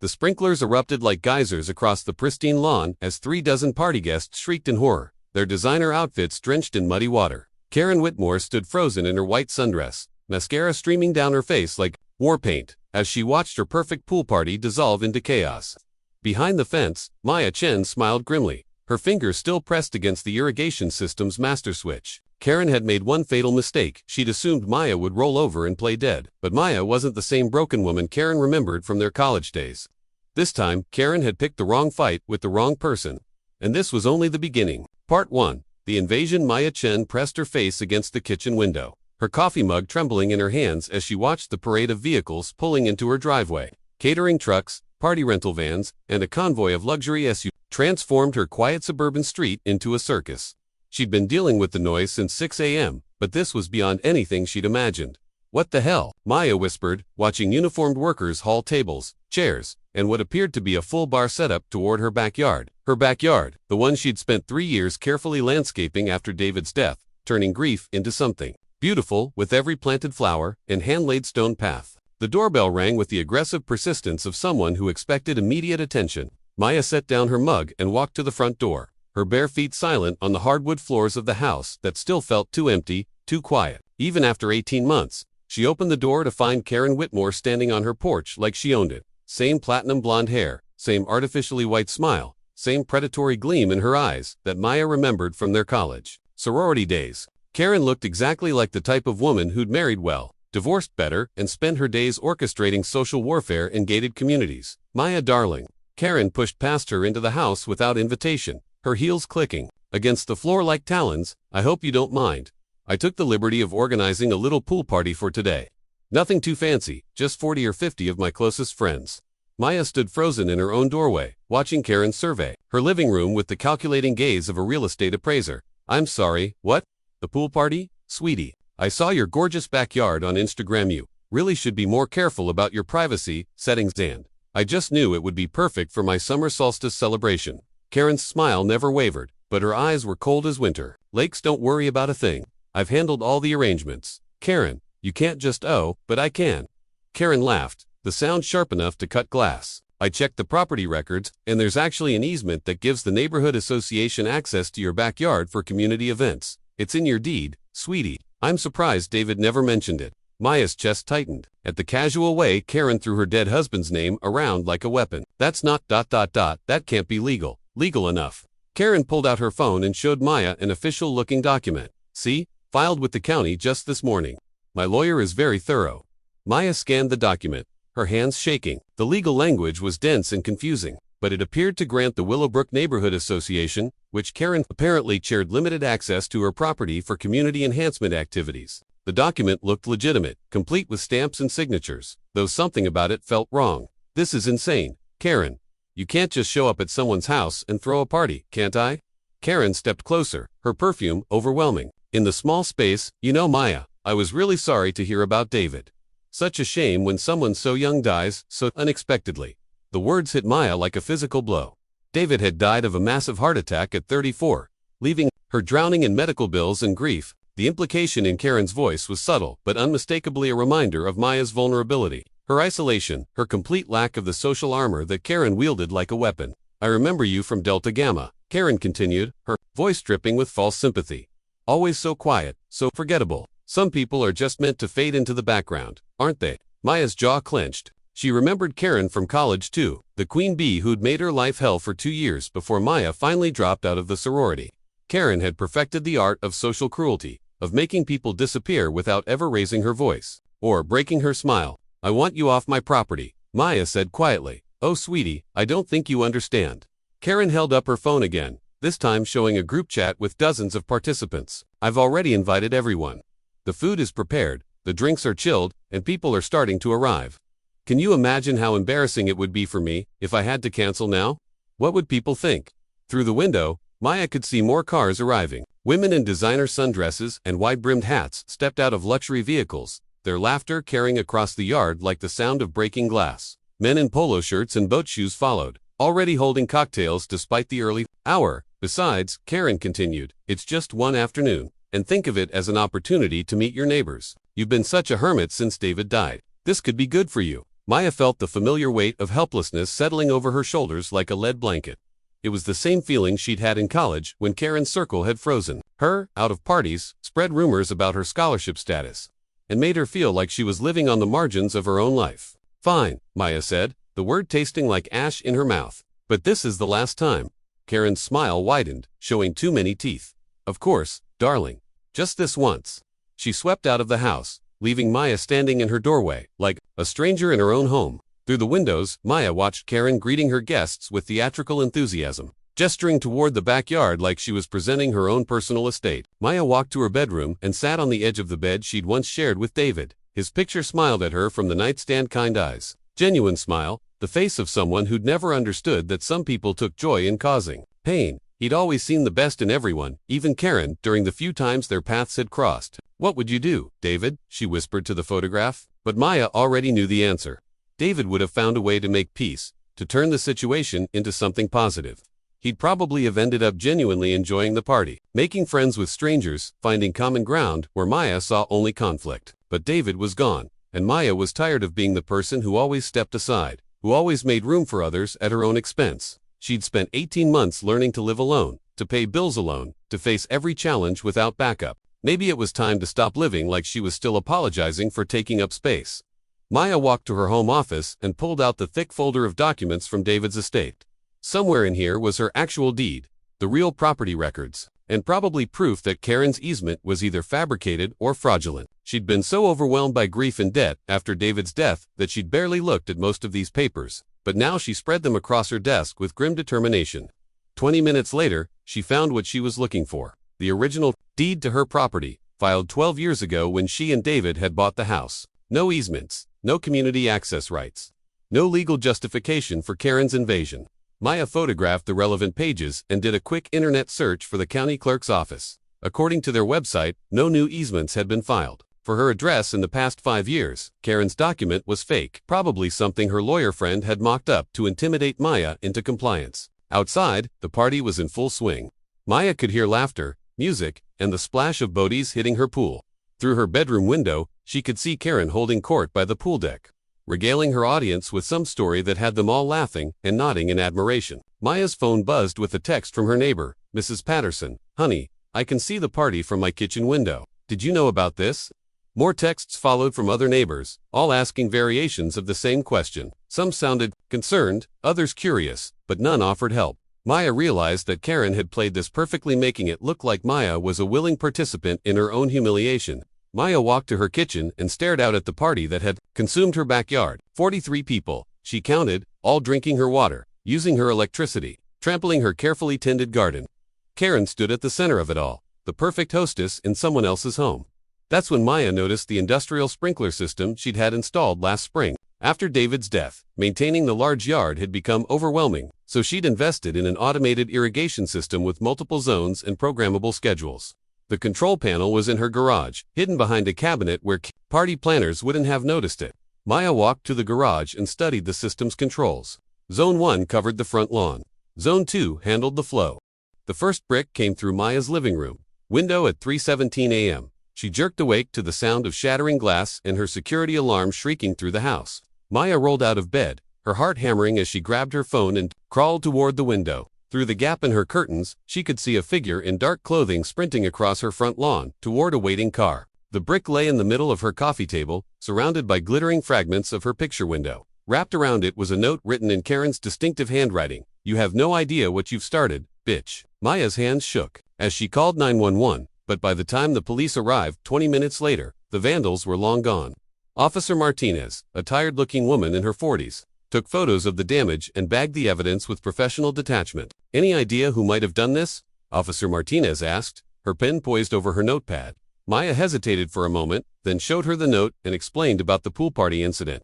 The sprinklers erupted like geysers across the pristine lawn as 36 party guests shrieked in horror, their designer outfits drenched in muddy water. Karen Whitmore stood frozen in her white sundress, mascara streaming down her face like war paint, as she watched her perfect pool party dissolve into chaos. Behind the fence, Maya Chen smiled grimly, her fingers still pressed against the irrigation system's master switch. Karen had made one fatal mistake. She'd assumed Maya would roll over and play dead. But Maya wasn't the same broken woman Karen remembered from their college days. This time, Karen had picked the wrong fight with the wrong person. And this was only the beginning. Part 1. The invasion. Maya Chen pressed her face against the kitchen window, her coffee mug trembling in her hands as she watched the parade of vehicles pulling into her driveway. Catering trucks, party rental vans, and a convoy of luxury SUVs transformed her quiet suburban street into a circus. She'd been dealing with the noise since 6 a.m., but this was beyond anything she'd imagined. What the hell? Maya whispered, watching uniformed workers haul tables, chairs, and what appeared to be a full bar setup toward her backyard. Her backyard, the one she'd spent 3 years carefully landscaping after David's death, turning grief into something beautiful with every planted flower and hand-laid stone path. The doorbell rang with the aggressive persistence of someone who expected immediate attention. Maya set down her mug and walked to the front door, her bare feet silent on the hardwood floors of the house that still felt too empty, too quiet. Even after 18 months, she opened the door to find Karen Whitmore standing on her porch like she owned it. Same platinum blonde hair, same artificially white smile, same predatory gleam in her eyes that Maya remembered from their college sorority days. Karen looked exactly like the type of woman who'd married well, divorced better, and spent her days orchestrating social warfare in gated communities. Maya darling. Karen pushed past her into the house without invitation, her heels clicking against the floor like talons. I hope you don't mind. I took the liberty of organizing a little pool party for today. Nothing too fancy, just 40 or 50 of my closest friends. Maya stood frozen in her own doorway, watching Karen survey her living room with the calculating gaze of a real estate appraiser. I'm sorry, what? The pool party? Sweetie, I saw your gorgeous backyard on Instagram. You really should be more careful about your privacy settings, and I just knew it would be perfect for my summer solstice celebration. Karen's smile never wavered, but her eyes were cold as winter. Lakes, don't worry about a thing. I've handled all the arrangements. Karen, you can't just but I can. Karen laughed, the sound sharp enough to cut glass. I checked the property records, and there's actually an easement that gives the neighborhood association access to your backyard for community events. It's in your deed, sweetie. I'm surprised David never mentioned it. Maya's chest tightened at the casual way Karen threw her dead husband's name around like a weapon. That's not ... that can't be legal. Legal enough. Karen pulled out her phone and showed Maya an official-looking document. See? Filed with the county just this morning. My lawyer is very thorough. Maya scanned the document, her hands shaking. The legal language was dense and confusing, but it appeared to grant the Willowbrook Neighborhood Association, which Karen apparently chaired, limited access to her property for community enhancement activities. The document looked legitimate, complete with stamps and signatures, though something about it felt wrong. This is insane, Karen. You can't just show up at someone's house and throw a party, can't I? Karen stepped closer, her perfume overwhelming. In the small space, Maya, I was really sorry to hear about David. Such a shame when someone so young dies so unexpectedly. The words hit Maya like a physical blow. David had died of a massive heart attack at 34, leaving her drowning in medical bills and grief. The implication in Karen's voice was subtle but unmistakably a reminder of Maya's vulnerability, her isolation, her complete lack of the social armor that Karen wielded like a weapon. I remember you from Delta Gamma, Karen continued, her voice dripping with false sympathy. Always so quiet, so forgettable. Some people are just meant to fade into the background, aren't they? Maya's jaw clenched. She remembered Karen from college too, the queen bee who'd made her life hell for 2 years before Maya finally dropped out of the sorority. Karen had perfected the art of social cruelty, of making people disappear without ever raising her voice, or breaking her smile. I want you off my property, Maya said quietly. Oh sweetie, I don't think you understand. Karen held up her phone again, this time showing a group chat with dozens of participants. I've already invited everyone. The food is prepared, the drinks are chilled, and people are starting to arrive. Can you imagine how embarrassing it would be for me if I had to cancel now? What would people think? Through the window, Maya could see more cars arriving. Women in designer sundresses and wide-brimmed hats stepped out of luxury vehicles, their laughter carrying across the yard like the sound of breaking glass. Men in polo shirts and boat shoes followed, already holding cocktails despite the early hour. Besides, Karen continued, it's just one afternoon, and think of it as an opportunity to meet your neighbors. You've been such a hermit since David died. This could be good for you. Maya felt the familiar weight of helplessness settling over her shoulders like a lead blanket. It was the same feeling she'd had in college when Karen's circle had frozen her out of parties, spread rumors about her scholarship status, and made her feel like she was living on the margins of her own life. "Fine," Maya said, the word tasting like ash in her mouth. "But this is the last time." Karen's smile widened, showing too many teeth. "Of course, darling. Just this once." She swept out of the house, leaving Maya standing in her doorway, like a stranger in her own home. Through the windows, Maya watched Karen greeting her guests with theatrical enthusiasm, gesturing toward the backyard like she was presenting her own personal estate. Maya walked to her bedroom and sat on the edge of the bed she'd once shared with David. His picture smiled at her from the nightstand, kind eyes. Genuine smile, the face of someone who'd never understood that some people took joy in causing pain. He'd always seen the best in everyone, even Karen, during the few times their paths had crossed. "What would you do, David?" she whispered to the photograph. But Maya already knew the answer. David would have found a way to make peace, to turn the situation into something positive. He'd probably have ended up genuinely enjoying the party, making friends with strangers, finding common ground where Maya saw only conflict. But David was gone, and Maya was tired of being the person who always stepped aside, who always made room for others at her own expense. She'd spent 18 months learning to live alone, to pay bills alone, to face every challenge without backup. Maybe it was time to stop living like she was still apologizing for taking up space. Maya walked to her home office and pulled out the thick folder of documents from David's estate. Somewhere in here was her actual deed, the real property records, and probably proof that Karen's easement was either fabricated or fraudulent. She'd been so overwhelmed by grief and debt after David's death that she'd barely looked at most of these papers, but now she spread them across her desk with grim determination. 20 minutes later, she found what she was looking for: the original deed to her property, filed 12 years ago when she and David had bought the house. No easements, no community access rights, no legal justification for Karen's invasion. Maya photographed the relevant pages and did a quick internet search for the county clerk's office. According to their website, no new easements had been filed. For her address in the past 5 years, Karen's document was fake, probably something her lawyer friend had mocked up to intimidate Maya into compliance. Outside, the party was in full swing. Maya could hear laughter, music, and the splash of boaties hitting her pool. Through her bedroom window, she could see Karen holding court by the pool deck, regaling her audience with some story that had them all laughing and nodding in admiration. Maya's phone buzzed with a text from her neighbor, Mrs. Patterson. "Honey, I can see the party from my kitchen window. Did you know about this?" More texts followed from other neighbors, all asking variations of the same question. Some sounded concerned, others curious, but none offered help. Maya realized that Karen had played this perfectly, making it look like Maya was a willing participant in her own humiliation. Maya walked to her kitchen and stared out at the party that had consumed her backyard. 43 people, she counted, all drinking her water, using her electricity, trampling her carefully tended garden. Karen stood at the center of it all, the perfect hostess in someone else's home. That's when Maya noticed the industrial sprinkler system she'd had installed last spring. After David's death, maintaining the large yard had become overwhelming, so she'd invested in an automated irrigation system with multiple zones and programmable schedules. The control panel was in her garage, hidden behind a cabinet where party planners wouldn't have noticed it. Maya walked to the garage and studied the system's controls. Zone 1 covered the front lawn. Zone 2 handled the flow. The first brick came through Maya's living room window at 3:17 a.m. She jerked awake to the sound of shattering glass and her security alarm shrieking through the house. Maya rolled out of bed, her heart hammering as she grabbed her phone and crawled toward the window. Through the gap in her curtains, she could see a figure in dark clothing sprinting across her front lawn toward a waiting car. The brick lay in the middle of her coffee table, surrounded by glittering fragments of her picture window. Wrapped around it was a note written in Karen's distinctive handwriting. "You have no idea what you've started, bitch." Maya's hands shook as she called 911, but by the time the police arrived 20 minutes later, the vandals were long gone. Officer Martinez, a tired-looking woman in her 40s, took photos of the damage and bagged the evidence with professional detachment. "Any idea who might have done this?" Officer Martinez asked, her pen poised over her notepad. Maya hesitated for a moment, then showed her the note and explained about the pool party incident.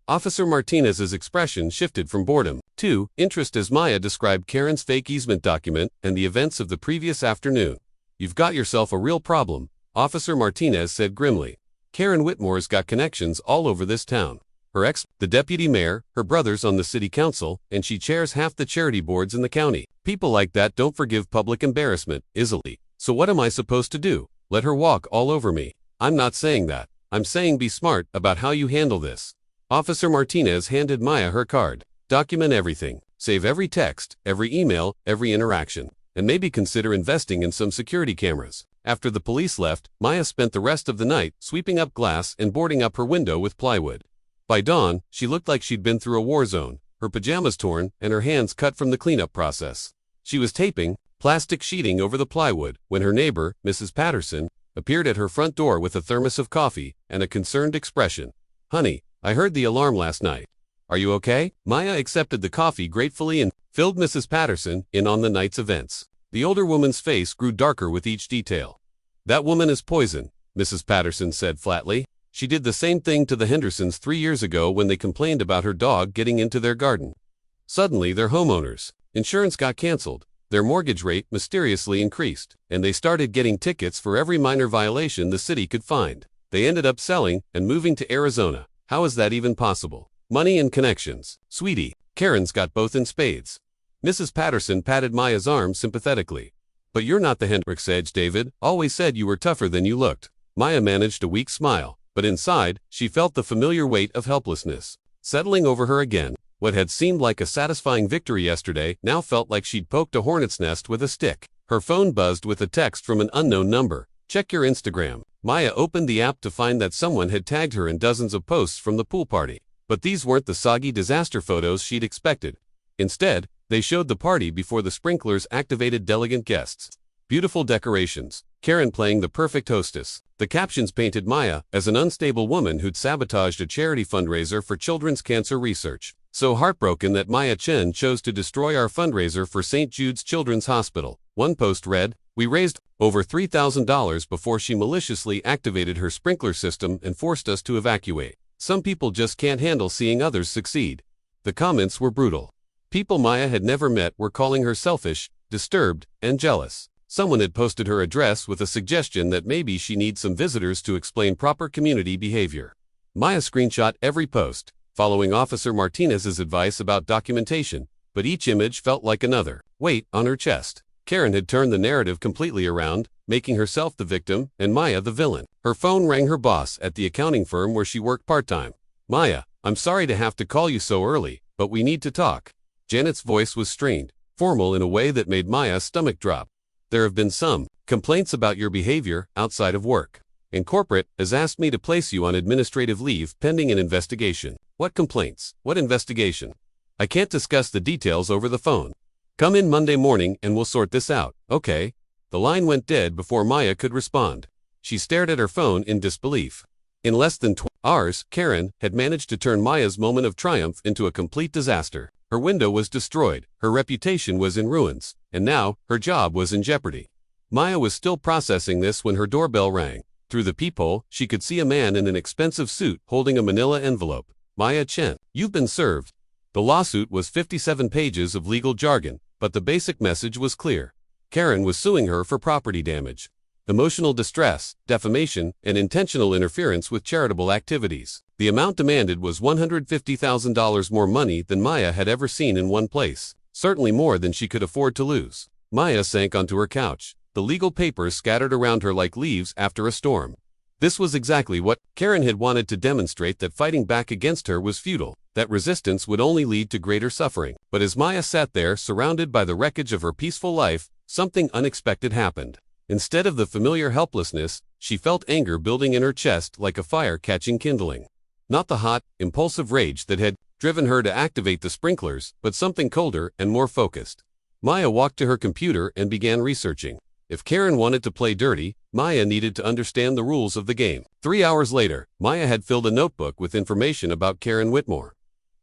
Officer Martinez's expression shifted from boredom to interest as Maya described Karen's fake easement document and the events of the previous afternoon. "You've got yourself a real problem," Officer Martinez said grimly. "Karen Whitmore's got connections all over this town. Her ex, the deputy mayor, her brother's on the city council, and she chairs half the charity boards in the county. People like that don't forgive public embarrassment easily. So what am I supposed to do? Let her walk all over me?" "I'm not saying that. I'm saying be smart about how you handle this." Officer Martinez handed Maya her card. Document everything. Save every text, every email, every interaction. And maybe consider investing in some security cameras. After the police left, Maya spent the rest of the night sweeping up glass and boarding up her window with plywood. By dawn, she looked like she'd been through a war zone, her pajamas torn and her hands cut from the cleanup process. She was taping plastic sheeting over the plywood when her neighbor, Mrs. Patterson, appeared at her front door with a thermos of coffee and a concerned expression. "Honey, I heard the alarm last night. Are you okay?" Maya accepted the coffee gratefully and filled Mrs. Patterson in on the night's events. The older woman's face grew darker with each detail. "That woman is poison," Mrs. Patterson said flatly. "She did the same thing to the Hendersons 3 years ago when they complained about her dog getting into their garden. Suddenly they're homeowners. Insurance got canceled. Their mortgage rate mysteriously increased, and they started getting tickets for every minor violation the city could find. They ended up selling and moving to Arizona. How is that even possible? Money and connections. Sweetie, Karen's got both in spades." Mrs. Patterson patted Maya's arm sympathetically. "But you're not the Hendricks Edge, David. Always said you were tougher than you looked." Maya managed a weak smile, but inside, she felt the familiar weight of helplessness settling over her again. What had seemed like a satisfying victory yesterday now felt like she'd poked a hornet's nest with a stick. Her phone buzzed with a text from an unknown number. "Check your Instagram." Maya opened the app to find that someone had tagged her in dozens of posts from the pool party. But these weren't the soggy disaster photos she'd expected. Instead, they showed the party before the sprinklers activated delegate guests. Beautiful decorations. Karen playing the perfect hostess. The captions painted Maya as an unstable woman who'd sabotaged a charity fundraiser for children's cancer research. "So heartbroken that Maya Chen chose to destroy our fundraiser for St. Jude's Children's Hospital." One post read, "We raised over $3,000 before she maliciously activated her sprinkler system and forced us to evacuate. Some people just can't handle seeing others succeed." The comments were brutal. People Maya had never met were calling her selfish, disturbed, and jealous. Someone had posted her address with a suggestion that maybe she needs some visitors to explain proper community behavior. Maya screenshot every post, following Officer Martinez's advice about documentation, but each image felt like another weight on her chest. Karen had turned the narrative completely around, making herself the victim and Maya the villain. Her phone rang her boss at the accounting firm where she worked part-time. "Maya, I'm sorry to have to call you so early, but we need to talk." Janet's voice was strained, formal in a way that made Maya's stomach drop. "There have been some complaints about your behavior outside of work, and corporate has asked me to place you on administrative leave pending an investigation." "What complaints? What investigation?" "I can't discuss the details over the phone. Come in Monday morning and we'll sort this out." "Okay." The line went dead before Maya could respond. She stared at her phone in disbelief. In less than 20 hours, Karen had managed to turn Maya's moment of triumph into a complete disaster. Her window was destroyed, her reputation was in ruins, and now, her job was in jeopardy. Maya was still processing this when her doorbell rang. Through the peephole, she could see a man in an expensive suit holding a manila envelope. "Maya Chen, you've been served." The lawsuit was 57 pages of legal jargon, but the basic message was clear. Karen was suing her for property damage, emotional distress, defamation, and intentional interference with charitable activities. The amount demanded was $150,000 more money than Maya had ever seen in one place, certainly more than she could afford to lose. Maya sank onto her couch, the legal papers scattered around her like leaves after a storm. This was exactly what Karen had wanted to demonstrate, that fighting back against her was futile, that resistance would only lead to greater suffering. But as Maya sat there surrounded by the wreckage of her peaceful life, something unexpected happened. Instead of the familiar helplessness, she felt anger building in her chest like a fire catching kindling. Not the hot, impulsive rage that had driven her to activate the sprinklers, but something colder and more focused. Maya walked to her computer and began researching. If Karen wanted to play dirty, Maya needed to understand the rules of the game. 3 hours later, Maya had filled a notebook with information about Karen Whitmore.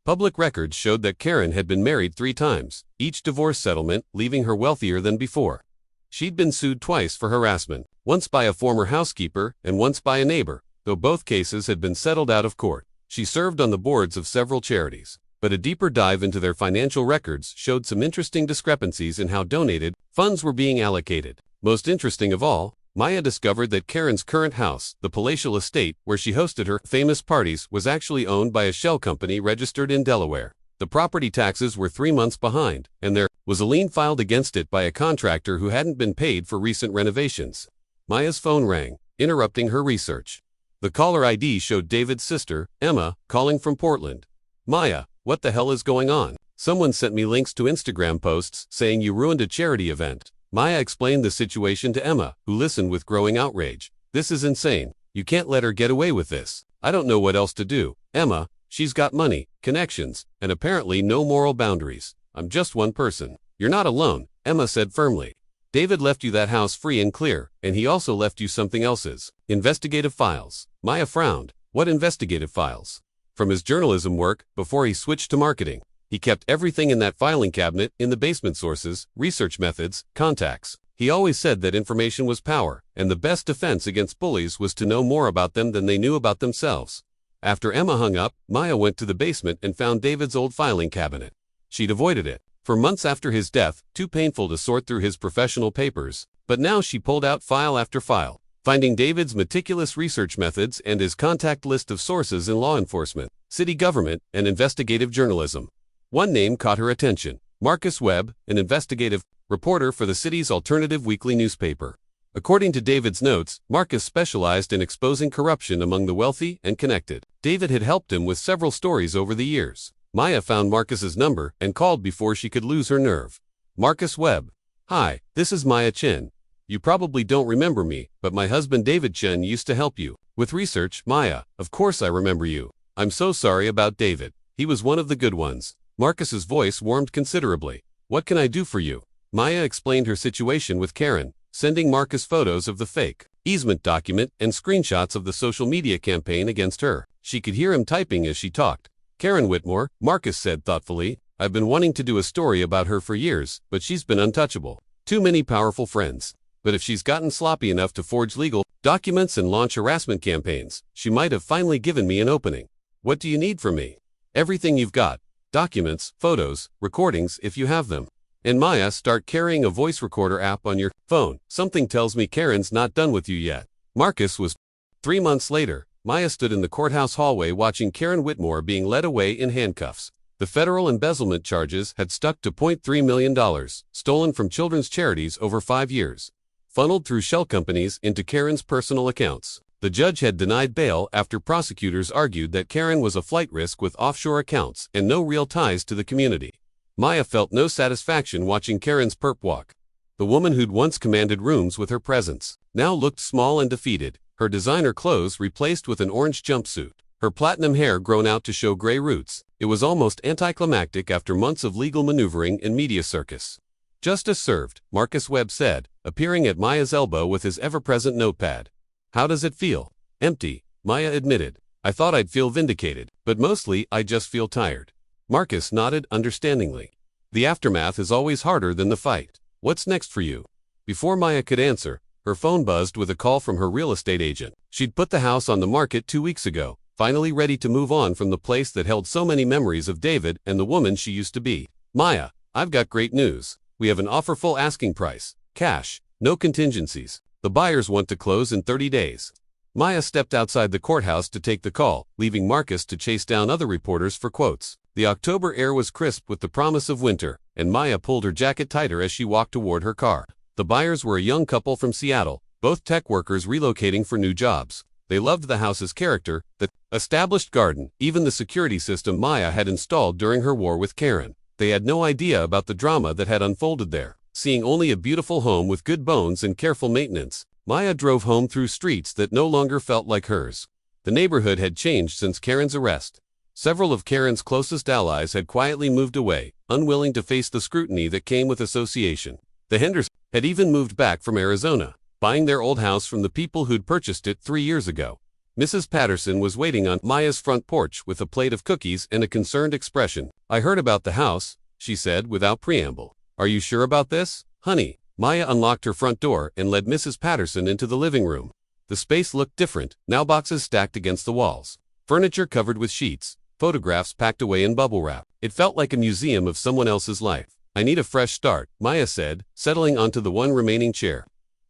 Public records showed that Karen had been married 3 times, each divorce settlement leaving her wealthier than before. She'd been sued twice for harassment, once by a former housekeeper and once by a neighbor, though both cases had been settled out of court. She served on the boards of several charities, but a deeper dive into their financial records showed some interesting discrepancies in how donated funds were being allocated. Most interesting of all, Maya discovered that Karen's current house, the palatial estate where she hosted her famous parties, was actually owned by a shell company registered in Delaware. The property taxes were 3 months behind, and there was a lien filed against it by a contractor who hadn't been paid for recent renovations. Maya's phone rang, interrupting her research. The caller ID showed David's sister, Emma, calling from Portland. Maya, what the hell is going on? Someone sent me links to Instagram posts saying you ruined a charity event. Maya explained the situation to Emma, who listened with growing outrage. This is insane. You can't let her get away with this. I don't know what else to do. Emma, she's got money, connections, and apparently no moral boundaries. I'm just one person. You're not alone, Emma said firmly. David left you that house free and clear, and he also left you something else's. Investigative files. Maya frowned. What investigative files? From his journalism work, before he switched to marketing. He kept everything in that filing cabinet, in the basement: sources, research methods, contacts. He always said that information was power, and the best defense against bullies was to know more about them than they knew about themselves. After Emma hung up, Maya went to the basement and found David's old filing cabinet. She'd avoided it for months after his death, too painful to sort through his professional papers, but now she pulled out file after file, finding David's meticulous research methods and his contact list of sources in law enforcement, city government, and investigative journalism. One name caught her attention: Marcus Webb, an investigative reporter for the city's alternative weekly newspaper. According to David's notes, Marcus specialized in exposing corruption among the wealthy and connected. David had helped him with several stories over the years. Maya found Marcus's number and called before she could lose her nerve. Marcus Webb. Hi, this is Maya Chen. You probably don't remember me, but my husband David Chen used to help you with research. Maya, of course I remember you. I'm so sorry about David. He was one of the good ones. Marcus's voice warmed considerably. What can I do for you? Maya explained her situation with Karen, sending Marcus photos of the fake easement document and screenshots of the social media campaign against her. She could hear him typing as she talked. Karen Whitmore, Marcus said thoughtfully, I've been wanting to do a story about her for years, but she's been untouchable. Too many powerful friends. But if she's gotten sloppy enough to forge legal documents and launch harassment campaigns, she might have finally given me an opening. What do you need from me? Everything you've got. Documents, photos, recordings if you have them. And Maya, start carrying a voice recorder app on your phone. Something tells me Karen's not done with you yet. Marcus was. 3 months later, Maya stood in the courthouse hallway watching Karen Whitmore being led away in handcuffs. The federal embezzlement charges had stuck to $0.3 million, stolen from children's charities over 5 years, funneled through shell companies into Karen's personal accounts. The judge had denied bail after prosecutors argued that Karen was a flight risk with offshore accounts and no real ties to the community. Maya felt no satisfaction watching Karen's perp walk. The woman who'd once commanded rooms with her presence now looked small and defeated, her designer clothes replaced with an orange jumpsuit, her platinum hair grown out to show gray roots. It was almost anticlimactic after months of legal maneuvering and media circus. Justice served, Marcus Webb said, appearing at Maya's elbow with his ever-present notepad. How does it feel? Empty, Maya admitted. I thought I'd feel vindicated, but mostly I just feel tired. Marcus nodded understandingly. The aftermath is always harder than the fight. What's next for you? Before Maya could answer, her phone buzzed with a call from her real estate agent. She'd put the house on the market 2 weeks ago, finally ready to move on from the place that held so many memories of David and the woman she used to be. Maya, I've got great news. We have an offer full asking price. Cash. No contingencies. The buyers want to close in 30 days. Maya stepped outside the courthouse to take the call, leaving Marcus to chase down other reporters for quotes. The October air was crisp with the promise of winter, and Maya pulled her jacket tighter as she walked toward her car. The buyers were a young couple from Seattle, both tech workers relocating for new jobs. They loved the house's character, the established garden, even the security system Maya had installed during her war with Karen. They had no idea about the drama that had unfolded there. Seeing only a beautiful home with good bones and careful maintenance, Maya drove home through streets that no longer felt like hers. The neighborhood had changed since Karen's arrest. Several of Karen's closest allies had quietly moved away, unwilling to face the scrutiny that came with association. The Hendersons had even moved back from Arizona, buying their old house from the people who'd purchased it 3 years ago. Mrs. Patterson was waiting on Maya's front porch with a plate of cookies and a concerned expression. I heard about the house, she said without preamble. Are you sure about this, honey? Maya unlocked her front door and led Mrs. Patterson into the living room. The space looked different, now boxes stacked against the walls, furniture covered with sheets, photographs packed away in bubble wrap. It felt like a museum of someone else's life. I need a fresh start, Maya said, settling onto the one remaining chair.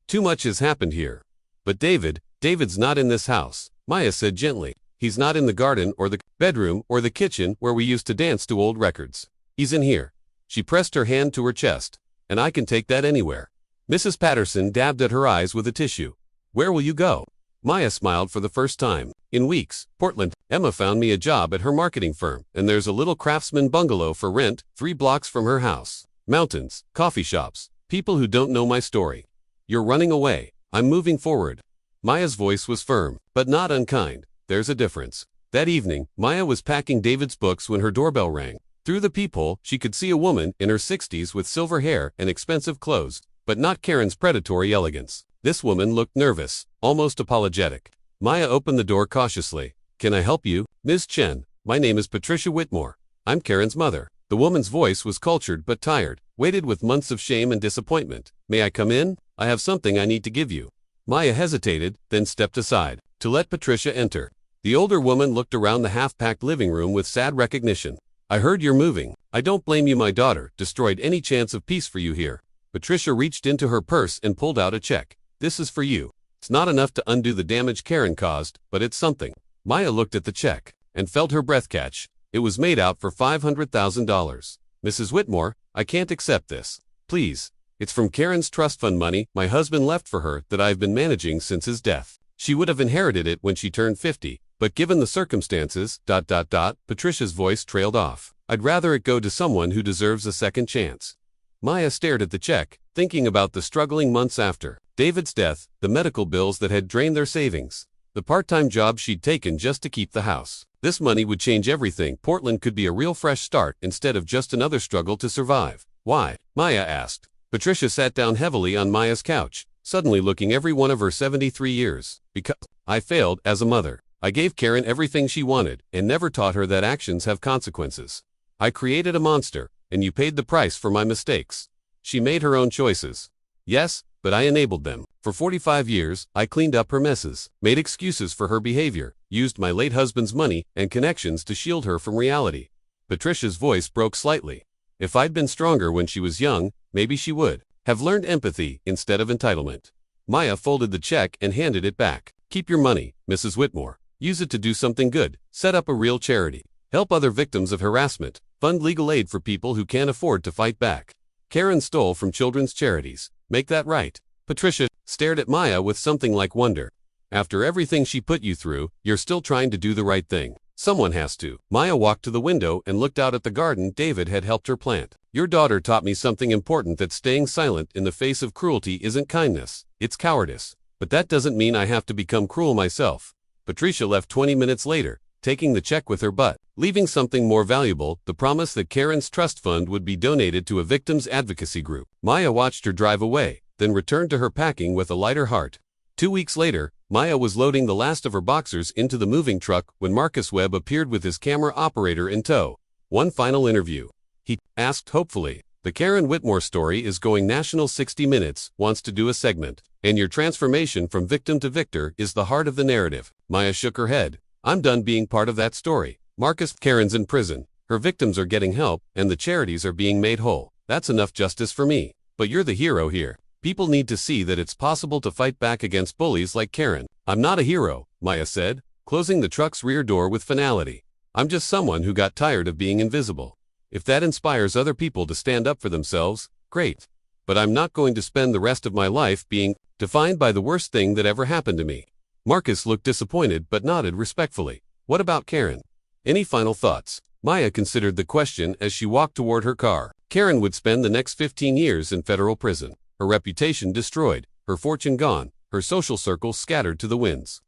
Too much has happened here. But David's not in this house, Maya said gently. He's not in the garden or the bedroom or the kitchen where we used to dance to old records. He's in here. She pressed her hand to her chest. And I can take that anywhere. Mrs. Patterson dabbed at her eyes with a tissue. Where will you go? Maya smiled for the first time in weeks. Portland, Emma found me a job at her marketing firm, and there's a little craftsman bungalow for rent 3 blocks from her house. Mountains, coffee shops, people who don't know my story. You're running away. I'm moving forward. Maya's voice was firm, but not unkind. There's a difference. That evening, Maya was packing David's books when her doorbell rang. Through the peephole, she could see a woman in her 60s with silver hair and expensive clothes, but not Karen's predatory elegance. This woman looked nervous, almost apologetic. Maya opened the door cautiously. "Can I help you, Ms. Chen? My name is Patricia Whitmore. I'm Karen's mother." The woman's voice was cultured but tired, weighted with months of shame and disappointment. "May I come in? I have something I need to give you." Maya hesitated, then stepped aside to let Patricia enter. The older woman looked around the half-packed living room with sad recognition. "I heard you're moving. I don't blame you. My daughter destroyed any chance of peace for you here." Patricia reached into her purse and pulled out a check. "This is for you. It's not enough to undo the damage Karen caused, but it's something." Maya looked at the check and felt her breath catch. It was made out for $500,000. "Mrs. Whitmore, I can't accept this. Please. It's from Karen's trust fund money my husband left for her that I've been managing since his death. She would have inherited it when she turned 50, but given the circumstances, Patricia's voice trailed off. "I'd rather it go to someone who deserves a second chance." Maya stared at the check, thinking about the struggling months after David's death, the medical bills that had drained their savings, the part-time job she'd taken just to keep the house. This money would change everything. Portland could be a real fresh start instead of just another struggle to survive. "Why?" Maya asked. Patricia sat down heavily on Maya's couch, suddenly looking every one of her 73 years. "Because I failed as a mother. I gave Karen everything she wanted and never taught her that actions have consequences. I created a monster, and you paid the price for my mistakes. She made her own choices. Yes, but I enabled them. For 45 years, I cleaned up her messes, made excuses for her behavior, used my late husband's money and connections to shield her from reality." Patricia's voice broke slightly. "If I'd been stronger when she was young, maybe she would have learned empathy instead of entitlement." Maya folded the check and handed it back. "Keep your money, Mrs. Whitmore. Use it to do something good. Set up a real charity. Help other victims of harassment. Fund legal aid for people who can't afford to fight back. Karen stole from children's charities. Make that right." Patricia stared at Maya with something like wonder. "After everything she put you through, you're still trying to do the right thing. Someone has to." Maya walked to the window and looked out at the garden David had helped her plant. "Your daughter taught me something important, that staying silent in the face of cruelty isn't kindness, it's cowardice. But that doesn't mean I have to become cruel myself." Patricia left 20 minutes later, taking the check with her but leaving something more valuable, the promise that Karen's trust fund would be donated to a victims advocacy group. Maya watched her drive away, then returned to her packing with a lighter heart. 2 weeks later, Maya was loading the last of her boxers into the moving truck when Marcus Webb appeared with his camera operator in tow. "One final interview?" he asked hopefully. "The Karen Whitmore story is going national. 60 Minutes wants to do a segment, and your transformation from victim to victor is the heart of the narrative." Maya shook her head. "I'm done being part of that story. Marcus, Karen's in prison, her victims are getting help, and the charities are being made whole. That's enough justice for me. But you're the hero here. People need to see that it's possible to fight back against bullies like Karen." "I'm not a hero," Maya said, closing the truck's rear door with finality. "I'm just someone who got tired of being invisible. If that inspires other people to stand up for themselves, great. But I'm not going to spend the rest of my life being defined by the worst thing that ever happened to me." Marcus looked disappointed but nodded respectfully. "What about Karen? Any final thoughts?" Maya considered the question as she walked toward her car. Karen would spend the next 15 years in federal prison, her reputation destroyed, her fortune gone, her social circle scattered to the winds.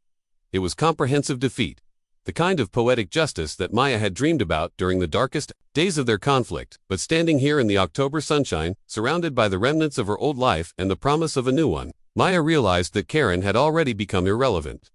It was comprehensive defeat, the kind of poetic justice that Maya had dreamed about during the darkest days of their conflict. But standing here in the October sunshine, surrounded by the remnants of her old life and the promise of a new one, Maya realized that Karen had already become irrelevant.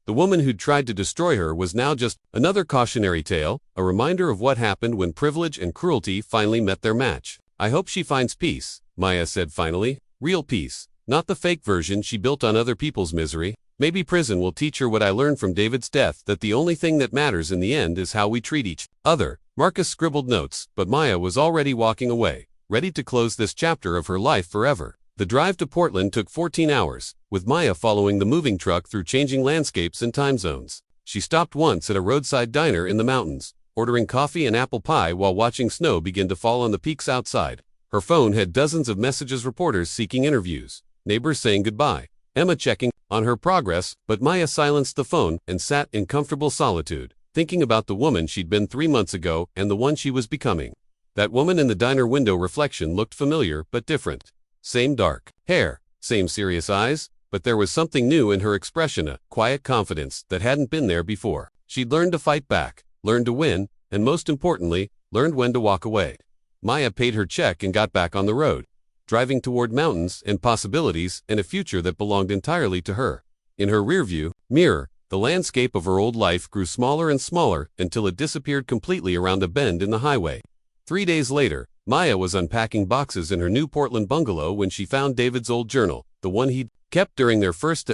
The woman who'd tried to destroy her was now just another cautionary tale, a reminder of what happened when privilege and cruelty finally met their match. "I hope she finds peace," Maya said finally. "Real peace, not the fake version she built on other people's misery. Maybe prison will teach her what I learned from David's death, that the only thing that matters in the end is how we treat each other." Marcus scribbled notes, but Maya was already walking away, ready to close this chapter of her life forever. The drive to Portland took 14 hours, with Maya following the moving truck through changing landscapes and time zones. She stopped once at a roadside diner in the mountains, ordering coffee and apple pie while watching snow begin to fall on the peaks outside. Her phone had dozens of messages, reporters seeking interviews, neighbors saying goodbye, Emma checking on her progress, but Maya silenced the phone and sat in comfortable solitude, thinking about the woman she'd been 3 months ago and the one she was becoming. That woman in the diner window reflection looked familiar but different. Same dark hair, same serious eyes, but there was something new in her expression, a quiet confidence that hadn't been there before. She'd learned to fight back, learned to win, and most importantly, learned when to walk away. Maya paid her check and got back on the road, driving toward mountains and possibilities and a future that belonged entirely to her. In her rearview mirror, the landscape of her old life grew smaller and smaller until it disappeared completely around a bend in the highway. 3 days later, Maya was unpacking boxes in her new Portland bungalow when she found David's old journal, the one he'd kept during their first